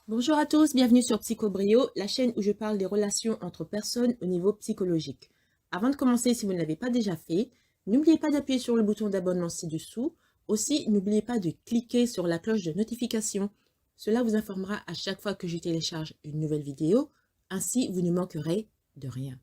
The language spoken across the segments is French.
Bonjour à tous, bienvenue sur Psychobrio, la chaîne où je parle des relations entre personnes au niveau psychologique. Avant de commencer, si vous ne l'avez pas déjà fait, n'oubliez pas d'appuyer sur le bouton d'abonnement ci-dessous. Aussi, n'oubliez pas de cliquer sur la cloche de notification. Cela vous informera à chaque fois que je télécharge une nouvelle vidéo. Ainsi, vous ne manquerez de rien.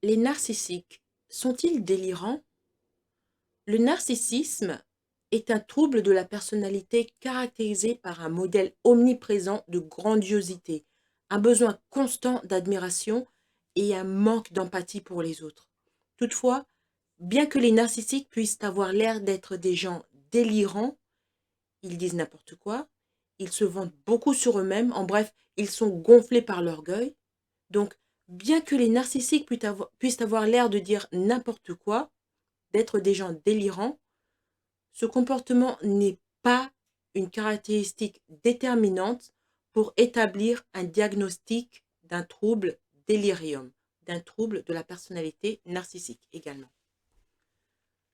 Les narcissiques sont-ils délirants? Le narcissisme est un trouble de la personnalité caractérisé par un modèle omniprésent de grandiosité, un besoin constant d'admiration et un manque d'empathie pour les autres. Toutefois, bien que les narcissiques puissent avoir l'air d'être des gens délirants, ils disent n'importe quoi, ils se vantent beaucoup sur eux-mêmes, en bref, ils sont gonflés par l'orgueil. Donc, bien que les narcissiques puissent avoir l'air de dire n'importe quoi, d'être des gens délirants, ce comportement n'est pas une caractéristique déterminante pour établir un diagnostic d'un trouble délirium, d'un trouble de la personnalité narcissique également.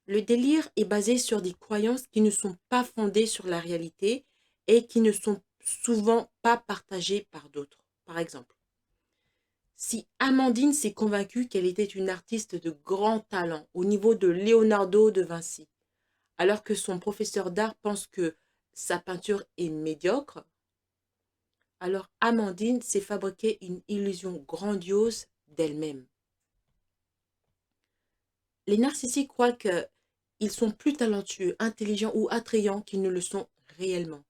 Le délire est basé sur des croyances qui ne sont pas fondées sur la réalité et qui ne sont souvent pas partagées par d'autres. Par exemple, si Amandine s'est convaincue qu'elle était une artiste de grand talent au niveau de Leonardo de Vinci, alors que son professeur d'art pense que sa peinture est médiocre, alors Amandine s'est fabriqué une illusion grandiose d'elle-même. Les narcissiques croient qu'ils sont plus talentueux, intelligents ou attrayants qu'ils ne le sont réellement.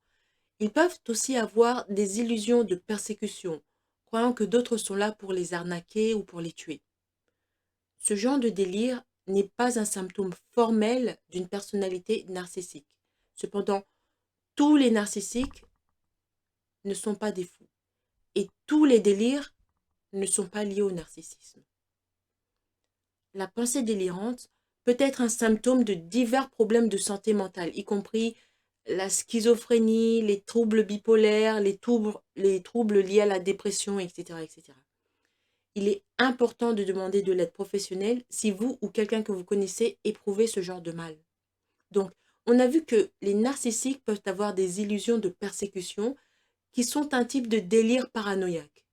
Ils peuvent aussi avoir des illusions de persécution, croyant que d'autres sont là pour les arnaquer ou pour les tuer. Ce genre de délire n'est pas un symptôme formel d'une personnalité narcissique. Cependant, tous les narcissiques ne sont pas des fous et tous les délires ne sont pas liés au narcissisme. La pensée délirante peut être un symptôme de divers problèmes de santé mentale, y compris la schizophrénie, les troubles bipolaires, les troubles liés à la dépression, etc., etc. Il est important de demander de l'aide professionnelle si vous ou quelqu'un que vous connaissez éprouvez ce genre de mal. Donc, on a vu que les narcissiques peuvent avoir des illusions de persécution qui sont un type de délire paranoïaque.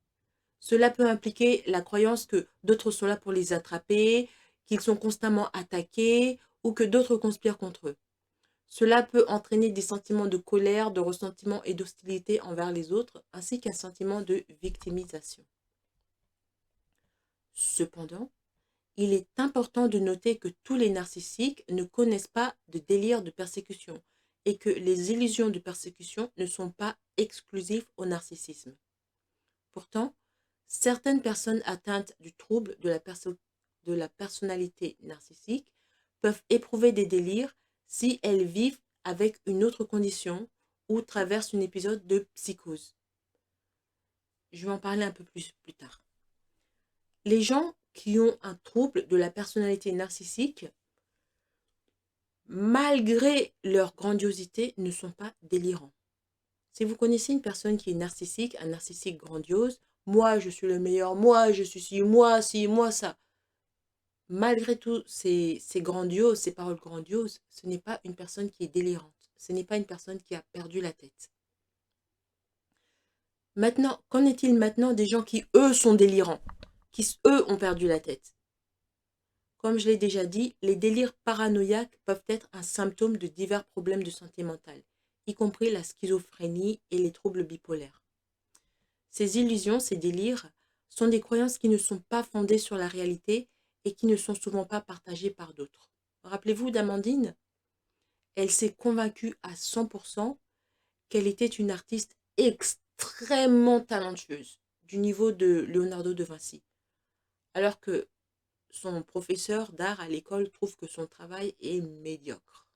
Cela peut impliquer la croyance que d'autres sont là pour les attraper, qu'ils sont constamment attaqués ou que d'autres conspirent contre eux. Cela peut entraîner des sentiments de colère, de ressentiment et d'hostilité envers les autres, ainsi qu'un sentiment de victimisation. Cependant, il est important de noter que tous les narcissiques ne connaissent pas de délire de persécution et que les illusions de persécution ne sont pas exclusives au narcissisme. Pourtant, certaines personnes atteintes du trouble de la personnalité narcissique peuvent éprouver des délires si elles vivent avec une autre condition ou traversent un épisode de psychose. Je vais en parler un peu plus tard. Les gens qui ont un trouble de la personnalité narcissique, malgré leur grandiosité, ne sont pas délirants. Si vous connaissez une personne qui est narcissique, un narcissique grandiose, moi je suis le meilleur, moi je suis ci, moi ça. Malgré tout ces grandioses, ces paroles grandioses, ce n'est pas une personne qui est délirante. Ce n'est pas une personne qui a perdu la tête. Maintenant, qu'en est-il maintenant des gens qui, eux, sont délirants, qui, eux, ont perdu la tête? Comme je l'ai déjà dit, les délires paranoïaques peuvent être un symptôme de divers problèmes de santé mentale, y compris la schizophrénie et les troubles bipolaires. Ces illusions, ces délires, sont des croyances qui ne sont pas fondées sur la réalité et qui ne sont souvent pas partagées par d'autres. Rappelez-vous d'Amandine, elle s'est convaincue à 100% qu'elle était une artiste extrêmement talentueuse, du niveau de Leonardo de Vinci, alors que son professeur d'art à l'école trouve que son travail est médiocre.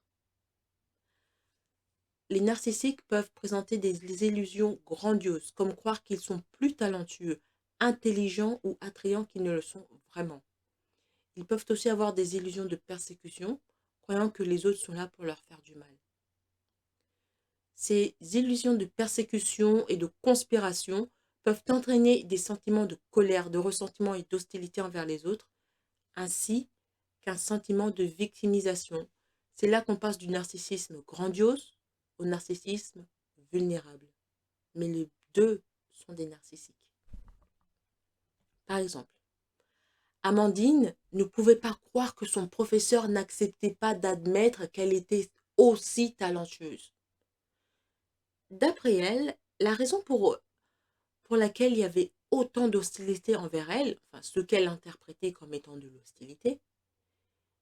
Les narcissiques peuvent présenter des illusions grandioses, comme croire qu'ils sont plus talentueux, intelligents ou attrayants qu'ils ne le sont vraiment. Ils peuvent aussi avoir des illusions de persécution, croyant que les autres sont là pour leur faire du mal. Ces illusions de persécution et de conspiration peuvent entraîner des sentiments de colère, de ressentiment et d'hostilité envers les autres, ainsi qu'un sentiment de victimisation. C'est là qu'on passe du narcissisme grandiose au narcissisme vulnérable. Mais les deux sont des narcissiques. Par exemple, Amandine ne pouvait pas croire que son professeur n'acceptait pas d'admettre qu'elle était aussi talentueuse. D'après elle, la raison pour laquelle il y avait autant d'hostilité envers elle, enfin ce qu'elle interprétait comme étant de l'hostilité,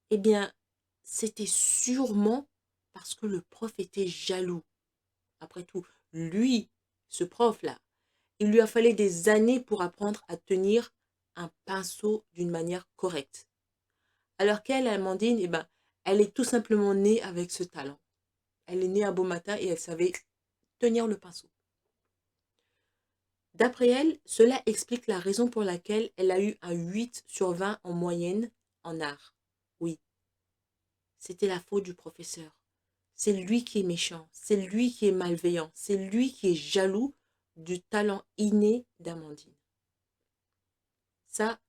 eh bien, c'était sûrement parce que le prof était jaloux. Après tout, lui, ce prof-là, il lui a fallu des années pour apprendre à tenir un pinceau d'une manière correcte. Alors qu'elle, Amandine, eh ben, elle est tout simplement née avec ce talent. Elle est née un beau matin et elle savait tenir le pinceau. D'après elle, cela explique la raison pour laquelle elle a eu un 8 sur 20 en moyenne en art. Oui, c'était la faute du professeur. C'est lui qui est méchant, c'est lui qui est malveillant, c'est lui qui est jaloux du talent inné d'Amandine. Ça,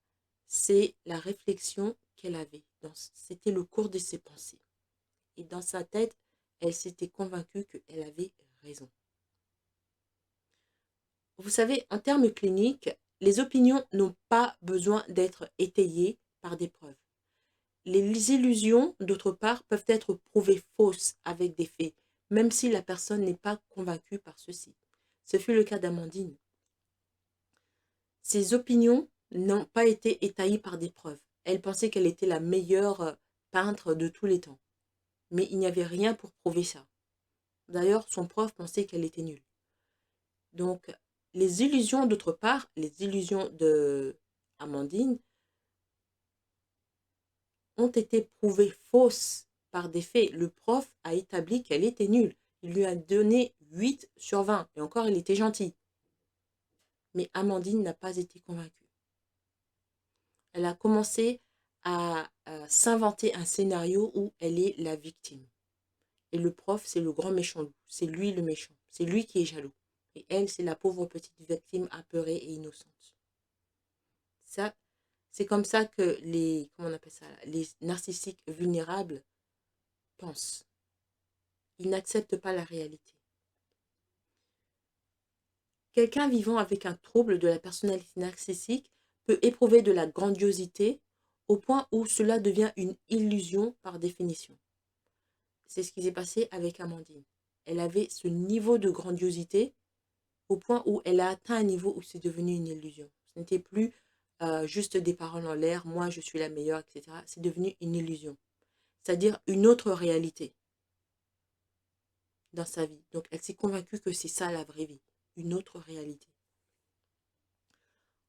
c'est la réflexion qu'elle avait. C'était le cours de ses pensées. Et dans sa tête, elle s'était convaincue qu'elle avait raison. Vous savez, en termes cliniques, les opinions n'ont pas besoin d'être étayées par des preuves. Les illusions, d'autre part, peuvent être prouvées fausses avec des faits, même si la personne n'est pas convaincue par ceci. Ce fut le cas d'Amandine. Ses opinions n'ont pas été étayées par des preuves. Elle pensait qu'elle était la meilleure peintre de tous les temps. Mais il n'y avait rien pour prouver ça. D'ailleurs, son prof pensait qu'elle était nulle. Donc, les illusions, d'autre part, les illusions de Amandine ont été prouvées fausses par des faits. Le prof a établi qu'elle était nulle. Il lui a donné 8 sur 20. Et encore, il était gentil. Mais Amandine n'a pas été convaincue. Elle a commencé à s'inventer un scénario où elle est la victime. Et le prof, c'est le grand méchant loup. C'est lui le méchant. C'est lui qui est jaloux. Et elle, c'est la pauvre petite victime apeurée et innocente. Ça, c'est comme ça que comment on appelle ça, les narcissiques vulnérables pensent. Ils n'acceptent pas la réalité. Quelqu'un vivant avec un trouble de la personnalité narcissique peut éprouver de la grandiosité au point où cela devient une illusion par définition. C'est ce qui s'est passé avec Amandine. Elle avait ce niveau de grandiosité au point où elle a atteint un niveau où c'est devenu une illusion. Ce n'était plus juste des paroles en l'air, moi je suis la meilleure, etc. C'est devenu une illusion. C'est-à-dire une autre réalité dans sa vie. Donc elle s'est convaincue que c'est ça la vraie vie, une autre réalité.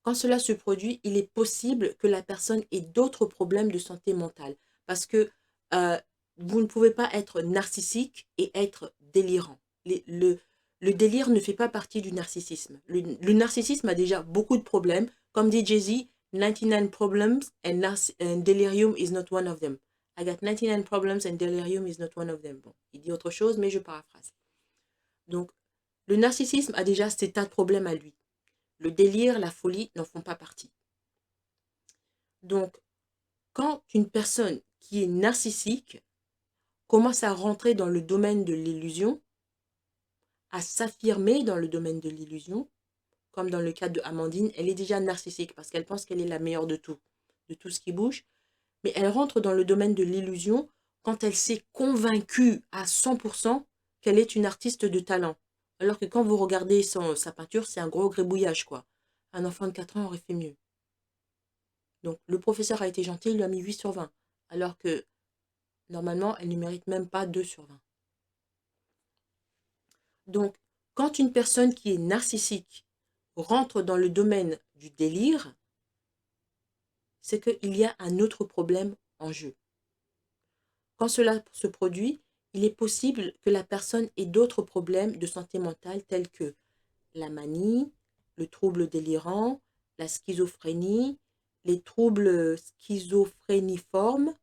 Quand cela se produit, il est possible que la personne ait d'autres problèmes de santé mentale. Parce que euh, vous ne pouvez pas être narcissique et être délirant. Le délire ne fait pas partie du narcissisme. Le narcissisme a déjà beaucoup de problèmes. Comme dit Jay-Z, 99 problems and delirium is not one of them. I got 99 problems and delirium is not one of them. Bon, il dit autre chose, mais je paraphrase. Donc, le narcissisme a déjà ces tas de problèmes à lui. Le délire, la folie n'en font pas partie. Donc, quand une personne qui est narcissique commence à rentrer dans le domaine de l'illusion, à s'affirmer dans le domaine de l'illusion, comme dans le cas de Amandine, elle est déjà narcissique parce qu'elle pense qu'elle est la meilleure de tout ce qui bouge, mais elle rentre dans le domaine de l'illusion quand elle s'est convaincue à 100% qu'elle est une artiste de talent. Alors que quand vous regardez sa peinture, c'est un gros gribouillage, quoi. Un enfant de 4 ans aurait fait mieux. Donc, le professeur a été gentil, il lui a mis 8 sur 20. Alors que, normalement, elle ne mérite même pas 2 sur 20. Donc, quand une personne qui est narcissique rentre dans le domaine du délire, c'est qu'il y a un autre problème en jeu. Quand cela se produit, il est possible que la personne ait d'autres problèmes de santé mentale tels que la manie, le trouble délirant, la schizophrénie, les troubles schizophréniformes,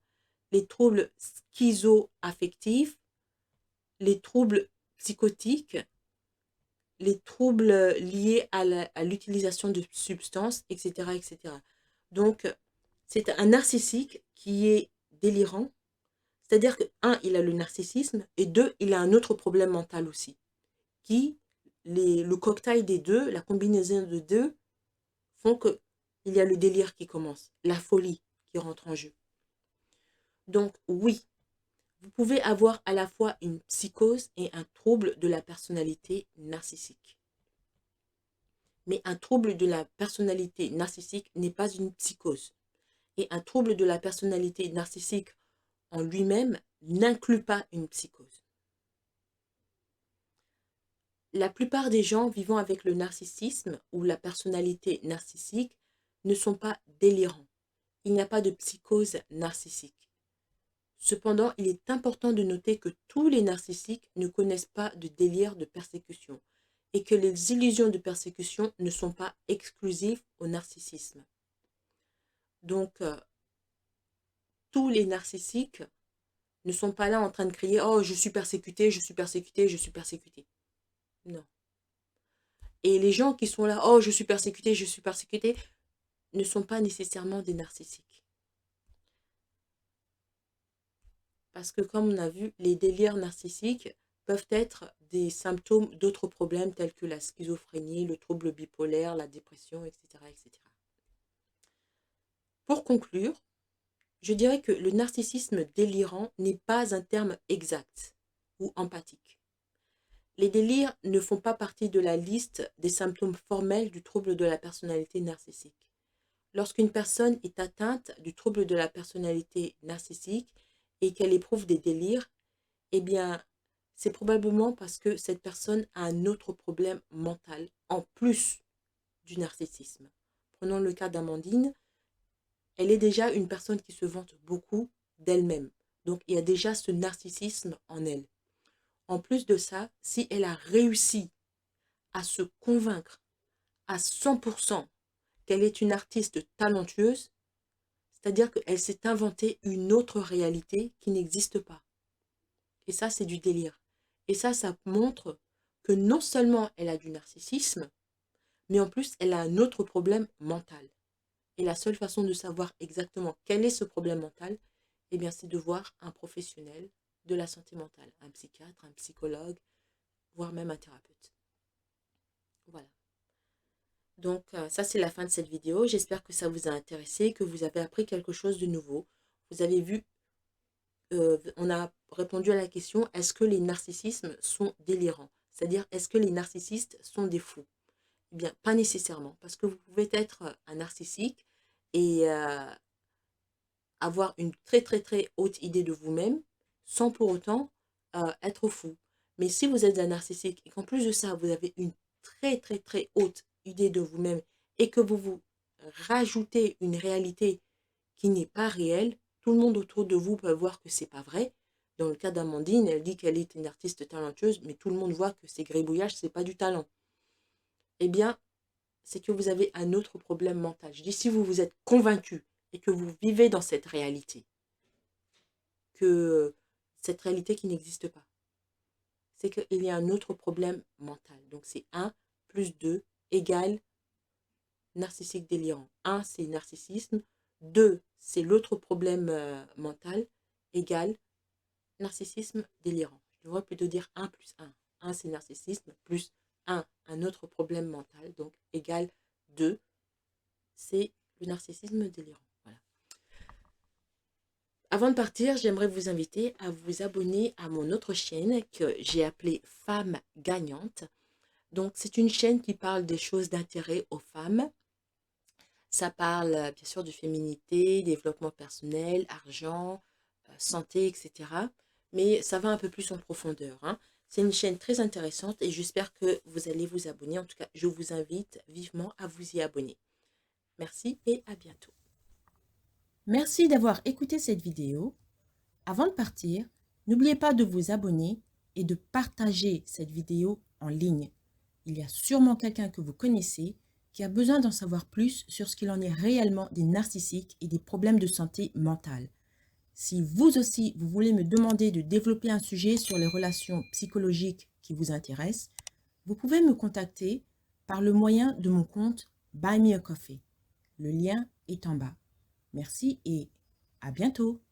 les troubles schizoaffectifs, les troubles psychotiques, les troubles liés à l'utilisation de substances, etc., etc. Donc, c'est un narcissique qui est délirant, C'est-à-dire que, un, il a le narcissisme, et deux, il a un autre problème mental aussi, qui, le cocktail des deux, la combinaison de deux, font que il y a le délire qui commence, la folie qui rentre en jeu. Donc, oui, vous pouvez avoir à la fois une psychose et un trouble de la personnalité narcissique. Mais un trouble de la personnalité narcissique n'est pas une psychose. Et un trouble de la personnalité narcissique en lui-même n'inclut pas une psychose. La plupart des gens vivant avec le narcissisme ou la personnalité narcissique ne sont pas délirants. Il n'y a pas de psychose narcissique. Cependant, il est important de noter que tous les narcissiques ne connaissent pas de délire de persécution et que les illusions de persécution ne sont pas exclusives au narcissisme. Donc, tous les narcissiques ne sont pas là en train de crier « Oh, je suis persécuté, je suis persécuté, je suis persécuté ». Non. Et les gens qui sont là « Oh, je suis persécuté », ne sont pas nécessairement des narcissiques. Parce que comme on a vu, les délires narcissiques peuvent être des symptômes d'autres problèmes tels que la schizophrénie, le trouble bipolaire, la dépression, etc., etc. Pour conclure, je dirais que le narcissisme délirant n'est pas un terme exact ou empathique. Les délires ne font pas partie de la liste des symptômes formels du trouble de la personnalité narcissique. Lorsqu'une personne est atteinte du trouble de la personnalité narcissique et qu'elle éprouve des délires, eh bien, c'est probablement parce que cette personne a un autre problème mental en plus du narcissisme. Prenons le cas d'Amandine. Elle est déjà une personne qui se vante beaucoup d'elle-même. Donc, il y a déjà ce narcissisme en elle. En plus de ça, si elle a réussi à se convaincre à 100% qu'elle est une artiste talentueuse, c'est-à-dire qu'elle s'est inventée une autre réalité qui n'existe pas. Et ça, c'est du délire. Et ça montre que non seulement elle a du narcissisme, mais en plus, elle a un autre problème mental. Et la seule façon de savoir exactement quel est ce problème mental, eh bien, c'est de voir un professionnel de la santé mentale, un psychiatre, un psychologue, voire même un thérapeute. Voilà. Donc, ça, c'est la fin de cette vidéo. J'espère que ça vous a intéressé, que vous avez appris quelque chose de nouveau. Vous avez vu, on a répondu à la question, est-ce que les narcissismes sont délirants? C'est-à-dire, est-ce que les narcissistes sont des fous? Eh bien, pas nécessairement, parce que vous pouvez être un narcissique et avoir une très très très haute idée de vous-même sans pour autant être fou. Mais si vous êtes un narcissique et qu'en plus de ça, vous avez une très très très haute idée de vous-même et que vous vous rajoutez une réalité qui n'est pas réelle, tout le monde autour de vous peut voir que c'est pas vrai. Dans le cas d'Amandine, elle dit qu'elle est une artiste talentueuse, mais tout le monde voit que ces gribouillages, c'est pas du talent. Eh bien, c'est que vous avez un autre problème mental. Je dis, si vous vous êtes convaincu et que vous vivez dans cette réalité, que cette réalité qui n'existe pas, c'est qu'il y a un autre problème mental. Donc, c'est 1 plus 2 égale narcissique délirant. 1, c'est narcissisme. 2, c'est l'autre problème mental égale narcissisme délirant. Je devrais plutôt dire 1 plus 1. 1, c'est narcissisme, plus 1, un autre problème mental, donc égale 2, c'est le narcissisme délirant. Voilà. Avant de partir, j'aimerais vous inviter à vous abonner à mon autre chaîne que j'ai appelée Femmes Gagnantes. Donc, c'est une chaîne qui parle des choses d'intérêt aux femmes. Ça parle bien sûr de féminité, développement personnel, argent, santé, etc. Mais ça va un peu plus en profondeur, hein. C'est une chaîne très intéressante et j'espère que vous allez vous abonner. En tout cas, je vous invite vivement à vous y abonner. Merci et à bientôt. Merci d'avoir écouté cette vidéo. Avant de partir, n'oubliez pas de vous abonner et de partager cette vidéo en ligne. Il y a sûrement quelqu'un que vous connaissez qui a besoin d'en savoir plus sur ce qu'il en est réellement des narcissiques et des problèmes de santé mentale. Si vous aussi, vous voulez me demander de développer un sujet sur les relations psychologiques qui vous intéressent, vous pouvez me contacter par le moyen de mon compte Buy Me a Coffee. Le lien est en bas. Merci et à bientôt.